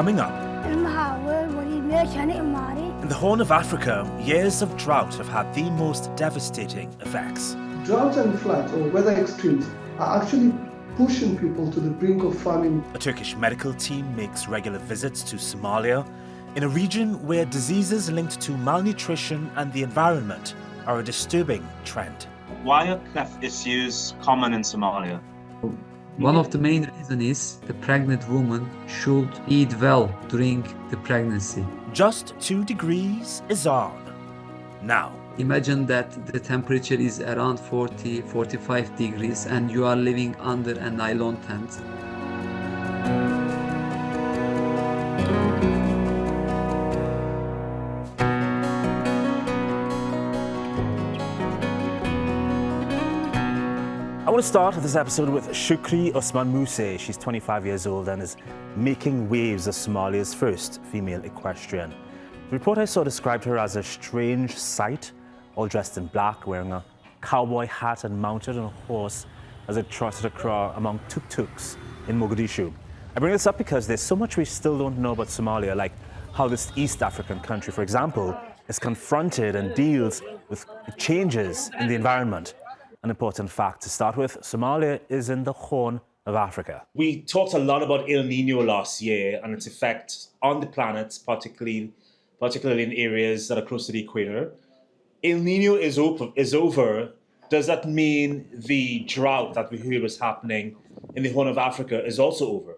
coming up. In the Horn of Africa, years of drought have had the most devastating effects. Droughts and floods or weather extremes are actually pushing people to the brink of famine. A Turkish medical team makes regular visits to Somalia, in a region where diseases linked to malnutrition and the environment are a disturbing trend. Why are cleft issues common in Somalia? One of the main reasons is the pregnant woman should eat well during the pregnancy. Just 2 degrees is on. Now, imagine that the temperature is around 40-45 degrees and you are living under a nylon tent. I want to start this episode with Shukri Osman Muse. She's 25 years old and is making waves as Somalia's first female equestrian. The report I saw described her as a strange sight, all dressed in black, wearing a cowboy hat and mounted on a horse as it trotted across among tuk-tuks in Mogadishu. I bring this up because there's so much we still don't know about Somalia, like how this East African country, for example, is confronted and deals with changes in the environment. An important fact to start with, Somalia is in the Horn of Africa. We talked a lot about El Nino last year and its effect on the planet, particularly in areas that are close to the equator. El Nino is over. Does that mean the drought that we heard was happening in the Horn of Africa is also over?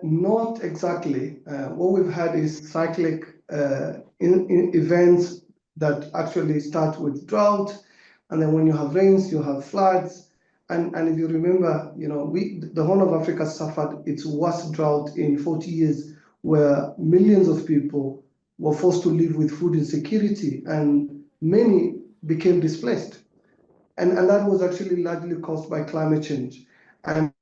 Not exactly. What we've had is cyclic events that actually start with drought. And then when you have rains, you have floods. And if you remember, the Horn of Africa suffered its worst drought in 40 years, where millions of people were forced to live with food insecurity and many became displaced. And that was actually largely caused by climate change. And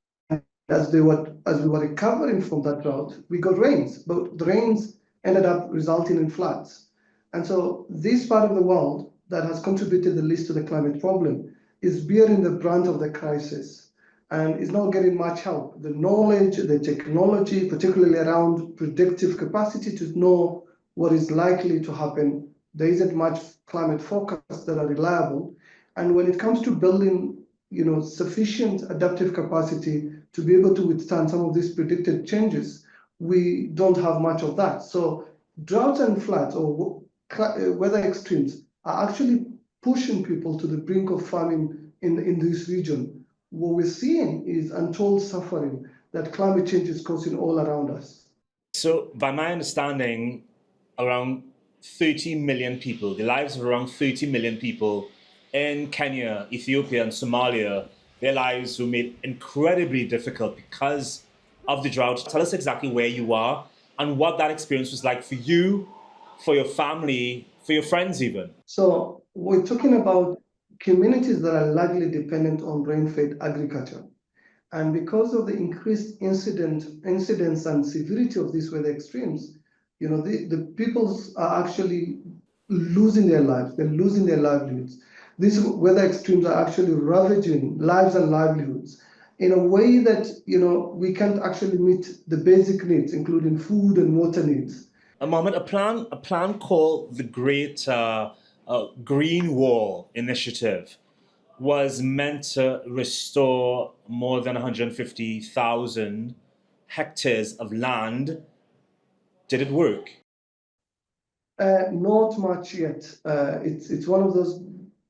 as we were recovering from that drought, we got rains, but the rains ended up resulting in floods. And so this part of the world that has contributed the least to the climate problem is bearing the brunt of the crisis and is not getting much help. The knowledge, the technology, particularly around predictive capacity to know what is likely to happen, there isn't much climate forecasts that are reliable. And when it comes to building, sufficient adaptive capacity to be able to withstand some of these predicted changes, we don't have much of that. So droughts and floods or weather extremes are actually pushing people to the brink of famine in this region. What we're seeing is untold suffering that climate change is causing all around us. So, by my understanding, around 30 million people, the lives of around 30 million people in Kenya, Ethiopia, and Somalia, their lives were made incredibly difficult because of the drought. Tell us exactly where you are and what that experience was like for you, for your family, for your friends even. So we're talking about communities that are largely dependent on rain-fed agriculture. And because of the increased incidence and severity of these weather extremes, the peoples are actually losing their lives. They're losing their livelihoods. These weather extremes are actually ravaging lives and livelihoods in a way that, we can't actually meet the basic needs, including food and water needs. Mohamed, a plan called the Great Green Wall Initiative was meant to restore more than 150,000 hectares of land. Did it work? Not much yet. It's one of those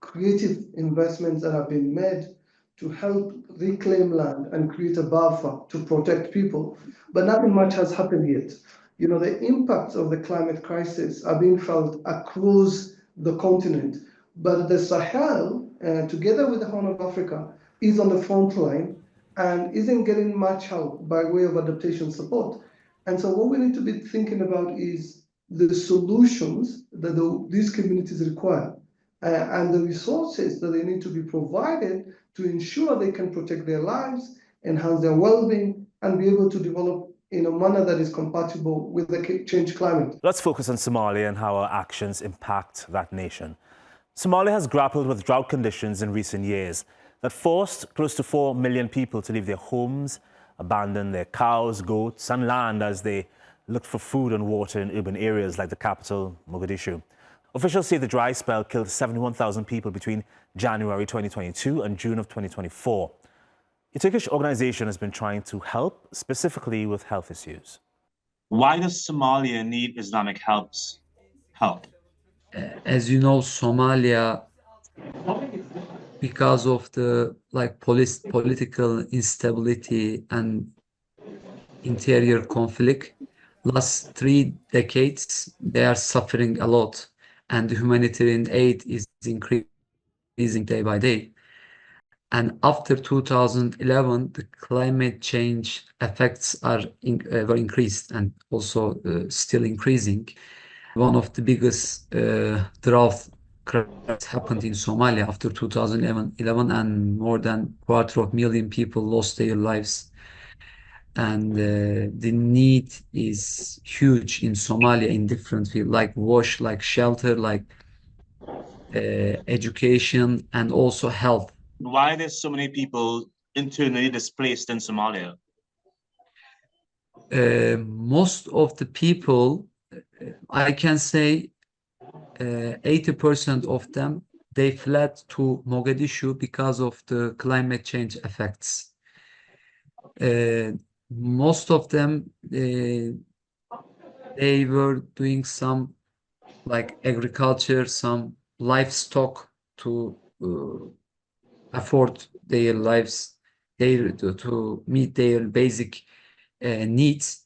creative investments that have been made to help reclaim land and create a buffer to protect people, but nothing much has happened yet. The impacts of the climate crisis are being felt across the continent, but the Sahel, together with the Horn of Africa, is on the front line and isn't getting much help by way of adaptation support. And so what we need to be thinking about is the solutions that these communities require and the resources that they need to be provided to ensure they can protect their lives, enhance their well-being, and be able to develop in a manner that is compatible with the changed climate. Let's focus on Somalia and how our actions impact that nation. Somalia has grappled with drought conditions in recent years that forced close to 4 million people to leave their homes abandoned their cows, goats, and land as they looked for food and water in urban areas like the capital, Mogadishu. Officials say the dry spell killed 71,000 people between January 2022 and June of 2024. A Turkish organization has been trying to help, specifically with health issues. Why does Somalia need Islamic help? As you know, Somalia, because of the political instability and interior conflict, last 3 decades, they are suffering a lot, and the humanitarian aid is increasing day by day. And after 2011, the climate change effects were increased and also still increasing. One of the biggest drought crises happened in Somalia after 2011, and more than 250,000 people lost their lives. And the need is huge in Somalia in different fields, like wash, like shelter, like education, and also health. Why are there so many people internally displaced in Somalia? Most of the people, I can say 80% of them, they fled to Mogadishu because of the climate change effects. Most of them, they were doing some like agriculture, some livestock to afford their lives, to meet their basic needs.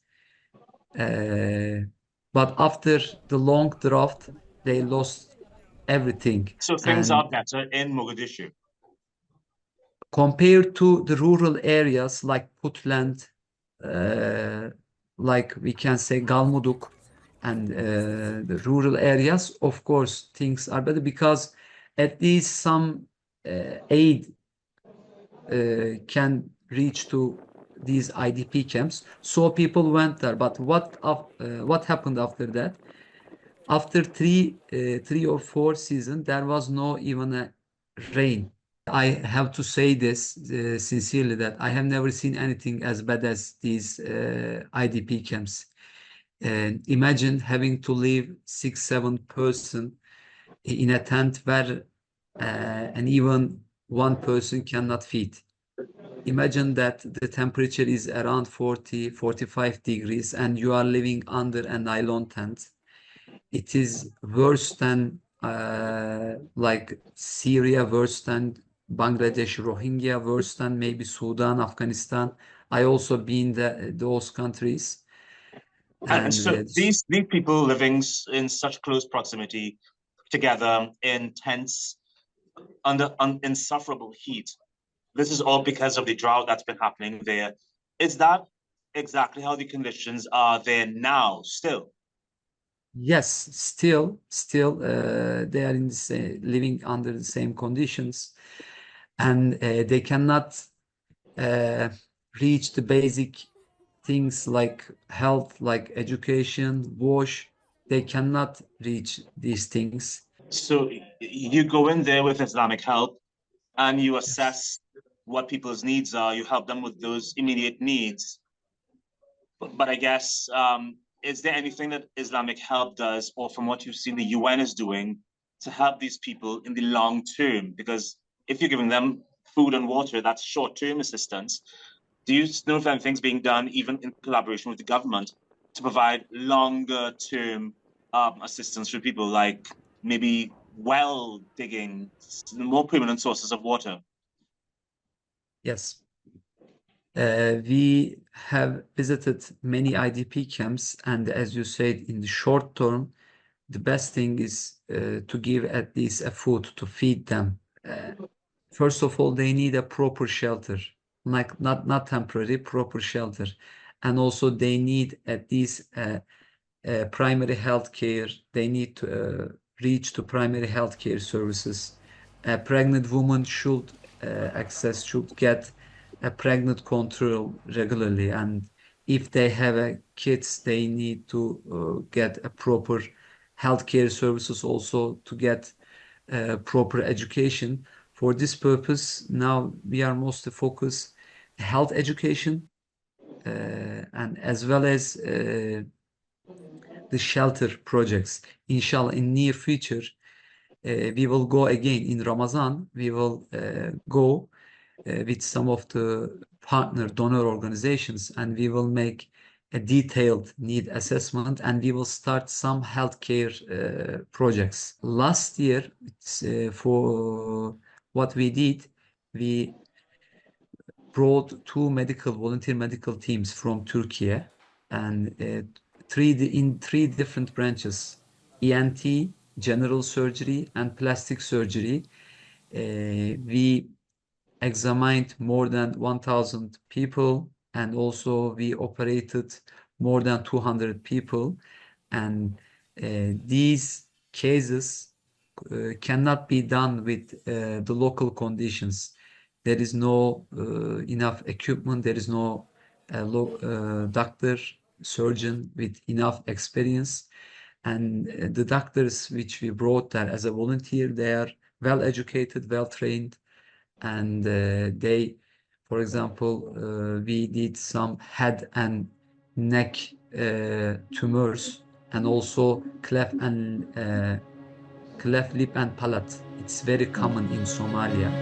But after the long drought, they lost everything. So things are better in Mogadishu. Compared to the rural areas like Puntland, like we can say Galmudug, and the rural areas, of course, things are better because at least some aid can reach to these IDP camps. So people went there. But what happened after that? After three or four seasons, there was no even a rain. I have to say this sincerely, that I have never seen anything as bad as these IDP camps. And imagine having to live 6, 7 person in a tent where and even one person cannot feed. Imagine that the temperature is around 40, 45 degrees and you are living under a nylon tent. It is worse than like Syria, worse than Bangladesh, Rohingya, worse than maybe Sudan, Afghanistan. I also been those countries. And so these people living in such close proximity together in tents under insufferable heat. This is all because of the drought that's been happening there. Is that exactly how the conditions are there now still? Yes, still, they are living under the same conditions, and they cannot reach the basic things like health, like education, wash. They cannot reach these things. So you go in there with Islamic help and you Yes. assess what people's needs are. You help them with those immediate needs. But I guess, is there anything that Islamic help does, or from what you've seen the UN is doing, to help these people in the long term? Because if you're giving them food and water, that's short-term assistance. Do you know if anything's being done, even in collaboration with the government, to provide longer-term assistance for people, like maybe well digging, more permanent sources of water? Yes. We have visited many IDP camps, and as you said, in the short term, the best thing is to give at least a food to feed them. First of all, they need a proper shelter, like not temporary, proper shelter, and also they need at least primary health care. They need to reach to primary health care services. A pregnant woman should should get a pregnant control regularly, and if they have kids, they need to get a proper healthcare services, also to get proper education. For this purpose, now we are mostly focused health education and as well as the shelter projects. Inshallah, in near future, we will go again in Ramadan. We will go with some of the partner donor organizations, and we will make a detailed need assessment, and we will start some healthcare projects. Last year, for what we did, we brought two volunteer medical teams from Türkiye, and in three different branches: ENT, general surgery, and plastic surgery. We examined more than 1,000 people, and also we operated more than 200 people. And these cases cannot be done with the local conditions. There is no enough equipment. There is no doctor, surgeon with enough experience. And the doctors which we brought there as a volunteer, they are well educated, well trained, and for example, we did some head and neck tumors, and also cleft lip and palate. It's very common in Somalia.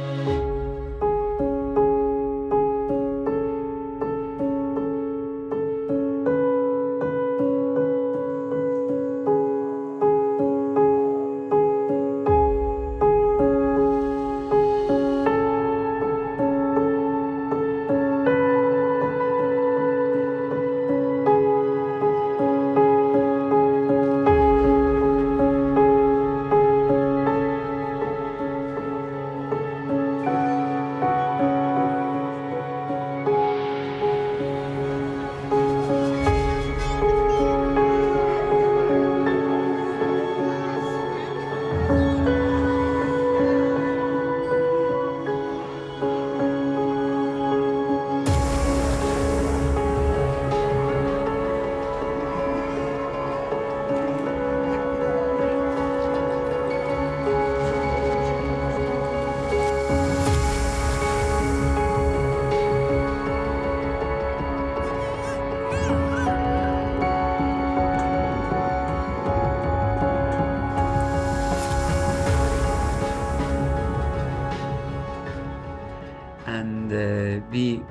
We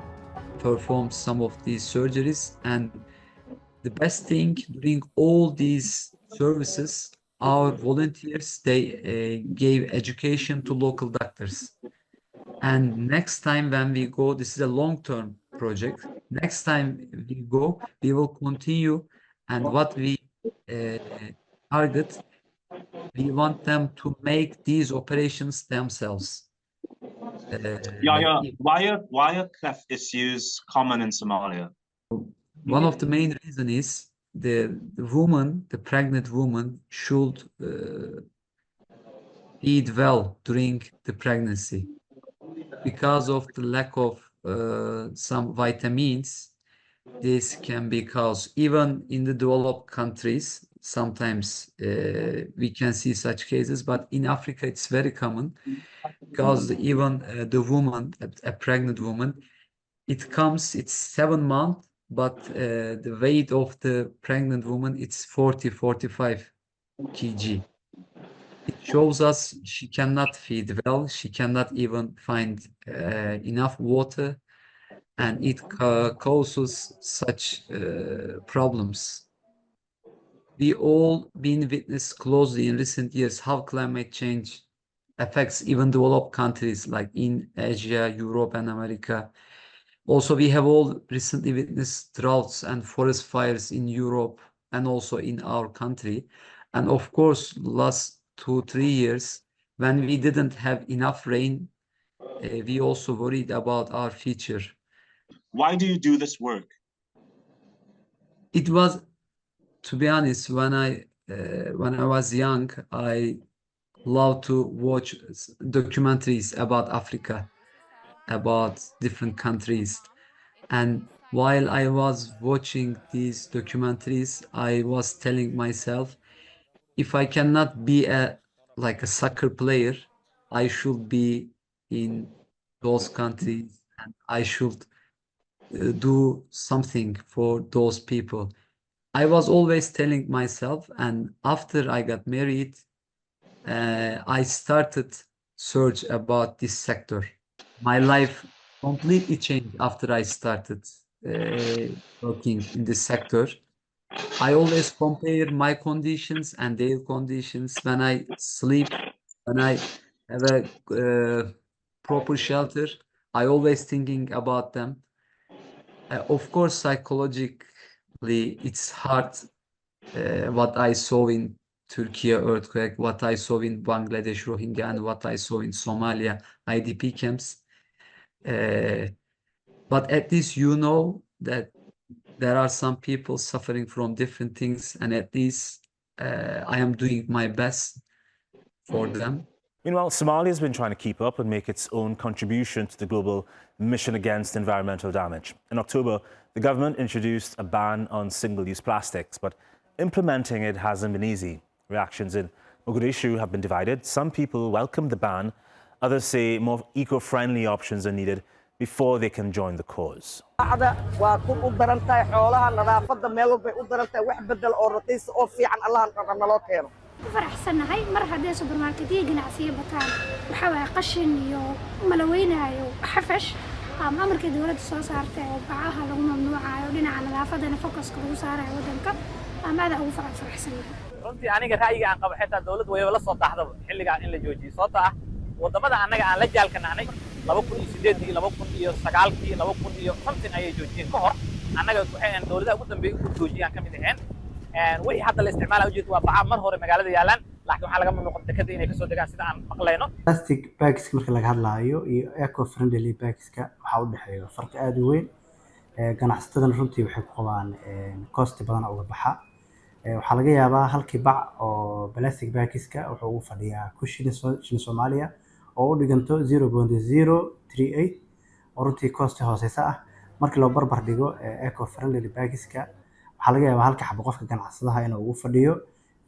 performed some of these surgeries, and the best thing during all these services, our volunteers, they gave education to local doctors. And next time when we go, this is a long-term project. Next time we go, we will continue, and what we target, we want them to make these operations themselves. Yahya, why are cleft issues common in Somalia? One of the main reasons is the pregnant woman should eat well during the pregnancy. Because of the lack of some vitamins, this can be caused. Even in the developed countries, sometimes we can see such cases, but in Africa it's very common, because even the woman, a pregnant woman, it's 7 months, but the weight of the pregnant woman, it's 45 kg. It shows us she cannot feed well, she cannot even find enough water, and it causes such problems. We all been witness closely in recent years how climate change affects even developed countries like in Asia, Europe, and America. Also, we have all recently witnessed droughts and forest fires in Europe and also in our country. And of course, last 2-3 years, when we didn't have enough rain, we also worried about our future. Why do you do this work? It was, to be honest, when I was young, I loved to watch documentaries about Africa, about different countries. And while I was watching these documentaries, I was telling myself, if I cannot be like a soccer player, I should be in those countries, and I should do something for those people. I was always telling myself, and after I got married, I started search about this sector. My life completely changed after I started working in this sector. I always compare my conditions and their conditions when I sleep, when I have a proper shelter. I always thinking about them. Of course, psychologically, it's hard. What I saw in Türkiye earthquake, what I saw in Bangladesh Rohingya, and what I saw in Somalia IDP camps. But at least you know that there are some people suffering from different things, and at least I am doing my best for them. Meanwhile, Somalia has been trying to keep up and make its own contribution to the global mission against environmental damage. In October, the government introduced a ban on single-use plastics, but implementing it hasn't been easy. Reactions in Mogadishu have been divided. Some people welcome the ban. Others say more eco-friendly options are needed before they can join the cause. faraxsanahay mar haddii supermarketyada ganacsiga bataan waxa way qashin iyo malaweynayo xafash amarkii dawladda soo saartay oo bacaha lagu mamnuucayo dhinaca nadaafadana focuska lagu saarayo wadanka amada ugu faraxsanahay runtii aniga ra'yiga aan qabo xitaa dawladdu way la soo taxdo xilliga in la joojiyo sababtoo ah wadamada anaga aan la jaalkanaanay 2008 iyo 2009 iyo 2000 ayay joojiyeen ka hor anaga waxaan dawladda ugu dambeeyay u joojiyaan kamid ahayn wixii hadda la isticmaalayo ujeed waa baca mar hore magaalada yaalaan laakiin waxa laga mamnuuqay dekada inay ka soo degaan sida aan maqlayno plastic bags marka laga hadlaayo iyo eco friendly bags waxa u dhaxeeyo farqi aad u weyn ganacsatada runtii waxay ku qabaan cost badan uga baxa waxa laga yaabaa halkii bac oo plastic bags wuxuu ugu fadhiyaa kushin Soomaaliya oo u dhiganto 0.038 oo runtii cost hooseysa ah markii loo barbar dhigo eco friendly bags waxaa laga yaabaa halka xabo qofka ganacsadaha inuu ugu fadhiyo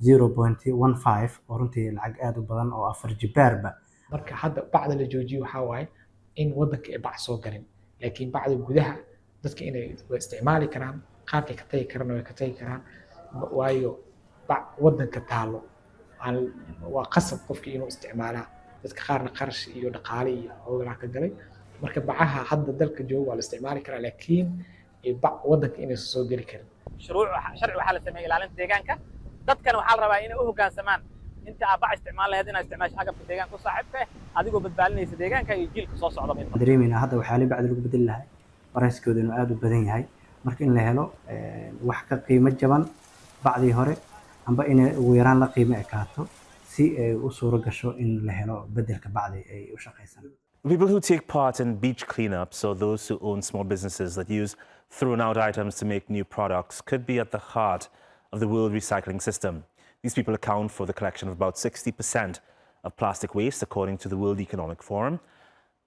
0.15 oo runtii lacag aad u badan oo afar jibaarba marka hadda bacda la joojiyo waxa waaye in wadanka ay bac soo galin laakiin bacda gudaha dadka inay isticmaali karaan qaabkay ka tagi karaan way ka tagi karaan waayo bac wadanka taalo waa qasab qofkii inuu isticmaalaa dadka qaarna qarash iyo dhaqaale iyo howlaha ka galay marka bacaha hadda dalka jooga waa la isticmaali karaa laakiin bac wadanka inay soo gali karin sharci waxaa la sameeyay ilaalinta deegaanka dadkana waxaa la rabaa inay u hoggaansamaan inta aad bac isticmaal lahayd inaad isticmaasho agabka deegaanka ku saaxiibka adigoo badbaadinaysa deegaanka iyo jiilka soo socda dareemayna hadda waxaa la bacdi lagu bedel lahay barayskooda inuu aad u badan yahay marka in la helo wax ka qiimo jaban bacdii hore amba inay ugu yaraan la qiimo ekaato si ay u suuro gasho in la helo bedelka bacdi ay u shaqaysan People who take part in beach cleanups or those who own small businesses that use thrown out items to make new products could be at the heart of the world recycling system. These people account for the collection of about 60% of plastic waste, according to the World Economic Forum.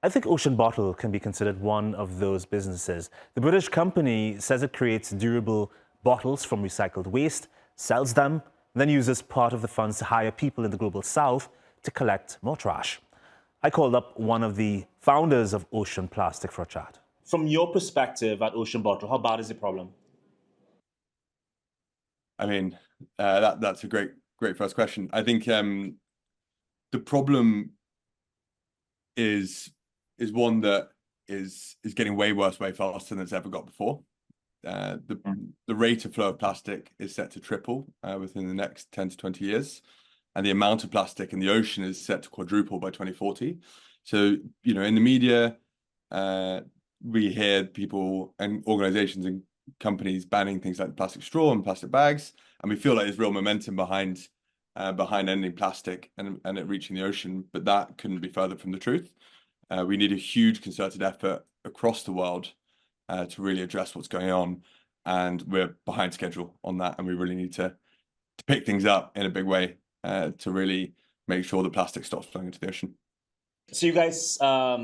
I think Ocean Bottle can be considered one of those businesses. The British company says it creates durable bottles from recycled waste, sells them, then uses part of the funds to hire people in the global south to collect more trash. I called up one of the founders of Ocean Plastic for a chat. From your perspective at Ocean Bottle, how bad is the problem? I mean, that's a great first question. I think the problem is one that is getting way faster than it's ever got before. The rate of flow of plastic is set to triple within the next 10 to 20 years. And the amount of plastic in the ocean is set to quadruple by 2040. So, you know, in the media, we hear people and organizations and companies banning things like plastic straw and plastic bags. And we feel like there's real momentum behind ending plastic and it reaching the ocean. But that couldn't be further from the truth. We need a huge concerted effort across the world to really address what's going on. And we're behind schedule on that. And we really need to pick things up in a big way. To really make sure the plastic stops flowing into the ocean. So you guys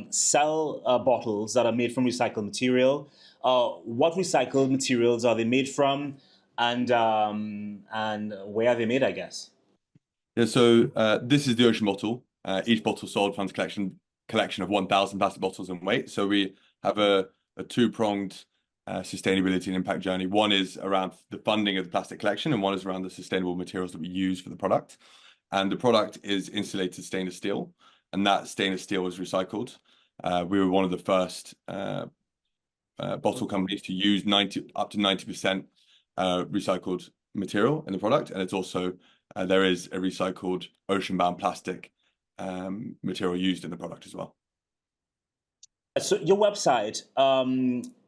sell bottles that are made from recycled material. What recycled materials are they made from, and where are they made, I guess? Yeah, so this is the Ocean Bottle. Each bottle sold funds collection of 1,000 plastic bottles in weight. So we have a two-pronged sustainability and impact journey. One is around the funding of the plastic collection, and one is around the sustainable materials that we use for the product. And the product is insulated stainless steel, and that stainless steel is recycled. We were one of the first bottle companies to use up to 90% recycled material in the product, and it's also there is a recycled ocean-bound plastic material used in the product as well. So your website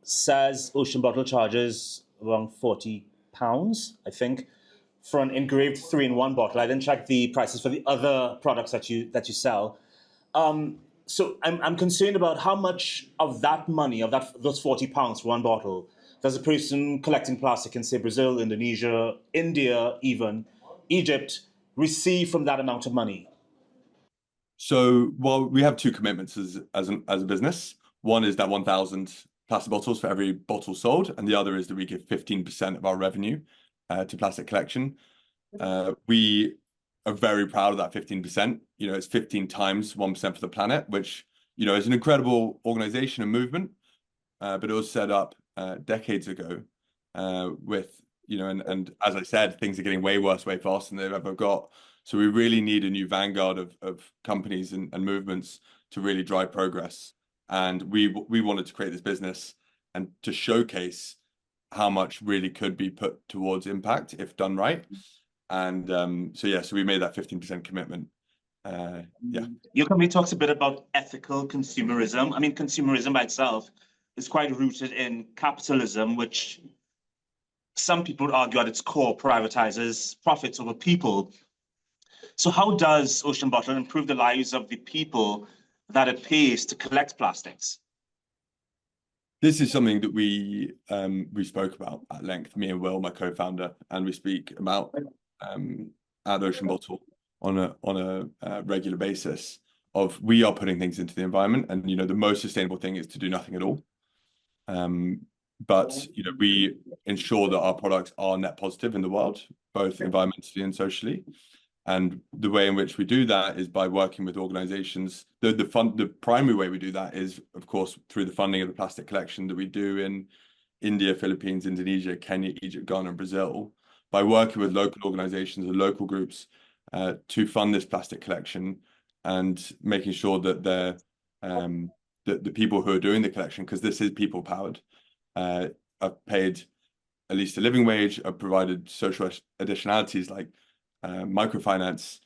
says Ocean Bottle charges around £40, I think, for an engraved 3-in-1 bottle. I didn't check the prices for the other products that you sell. So I'm concerned about how much of that money, of those £40 for one bottle, does a person collecting plastic in, say, Brazil, Indonesia, India, even Egypt, receive from that amount of money? So, well, we have two commitments as a business. One is that 1,000 plastic bottles for every bottle sold, and the other is that we give 15% of our revenue to plastic collection. We are very proud of that 15%. You know, it's 15 times 1% for the planet, which, you know, is an incredible organization and movement, but it was set up decades ago with, you know, and as I said, things are getting way worse, way faster than they've ever got. So we really need a new vanguard of companies and movements to really drive progress. And we wanted to create this business and to showcase how much really could be put towards impact if done right. And so we made that 15% commitment. Your company talks a bit about ethical consumerism. I mean, consumerism by itself is quite rooted in capitalism, which some people would argue at its core privatizes profits over people. So how does Ocean Bottle improve the lives of the people that it pays to collect plastics? This is something that we spoke about at length, me and Will, my co-founder, and we speak about at Ocean Bottle on a regular basis. Of we are putting things into the environment, and you know the most sustainable thing is to do nothing at all. But you know we ensure that our products are net positive in the world, both environmentally and socially. And the way in which we do that is by working with organizations. The primary way we do that is, of course, through the funding of the plastic collection that we do in India, Philippines, Indonesia, Kenya, Egypt, Ghana, and Brazil, by working with local organizations and local groups to fund this plastic collection and making sure that the people who are doing the collection, because this is people powered, are paid at least a living wage, are provided social additionalities like microfinance,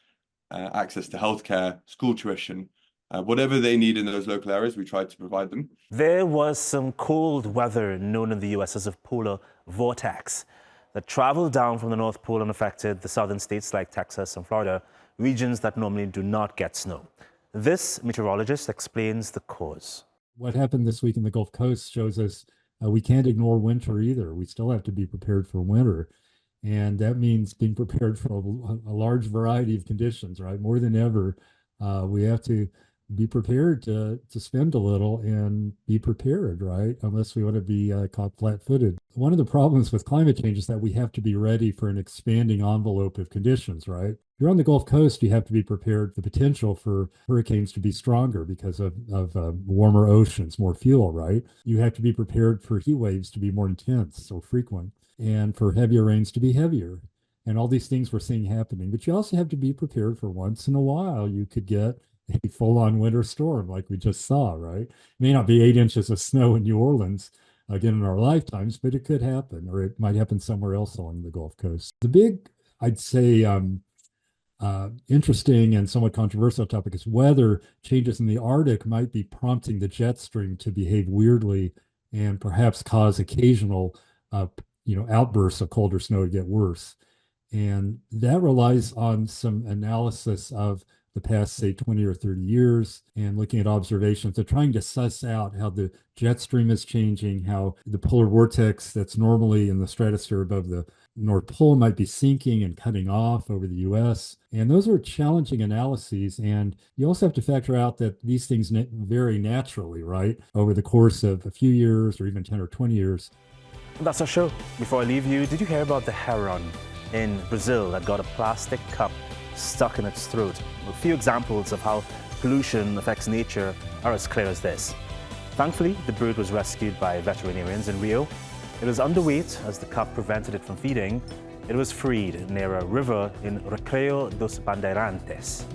access to healthcare, school tuition, whatever they need in those local areas, we try to provide them. There was some cold weather known in the US as a polar vortex that traveled down from the North Pole and affected the southern states like Texas and Florida, regions that normally do not get snow. This meteorologist explains the cause. What happened this week in the Gulf Coast shows us we can't ignore winter either. We still have to be prepared for winter. And that means being prepared for a large variety of conditions, right? More than ever, we have to be prepared to spend a little and be prepared, right? Unless we want to be caught flat-footed. One of the problems with climate change is that we have to be ready for an expanding envelope of conditions, right? If you're on the Gulf Coast, you have to be prepared for the potential for hurricanes to be stronger because of warmer oceans, more fuel, right? You have to be prepared for heat waves to be more intense or frequent, and for heavier rains to be heavier. And all these things we're seeing happening. But you also have to be prepared for once in a while you could get a full-on winter storm like we just saw, right? It may not be 8 inches of snow in New Orleans again in our lifetimes, but it could happen, or it might happen somewhere else along the Gulf Coast. The big, I'd say, interesting and somewhat controversial topic is whether changes in the Arctic might be prompting the jet stream to behave weirdly and perhaps cause occasional outbursts of colder snow to get worse. And that relies on some analysis of the past, say, 20 or 30 years and looking at observations. They're trying to suss out how the jet stream is changing, how the polar vortex that's normally in the stratosphere above the North Pole might be sinking and cutting off over the US. And those are challenging analyses. And you also have to factor out that these things vary naturally, right? Over the course of a few years or even 10 or 20 years. That's our show. Before I leave you, did you hear about the heron in Brazil that got a plastic cup stuck in its throat? A few examples of how pollution affects nature are as clear as this. Thankfully, the bird was rescued by veterinarians in Rio. It was underweight as the cup prevented it from feeding. It was freed near a river in Recreo dos Bandeirantes.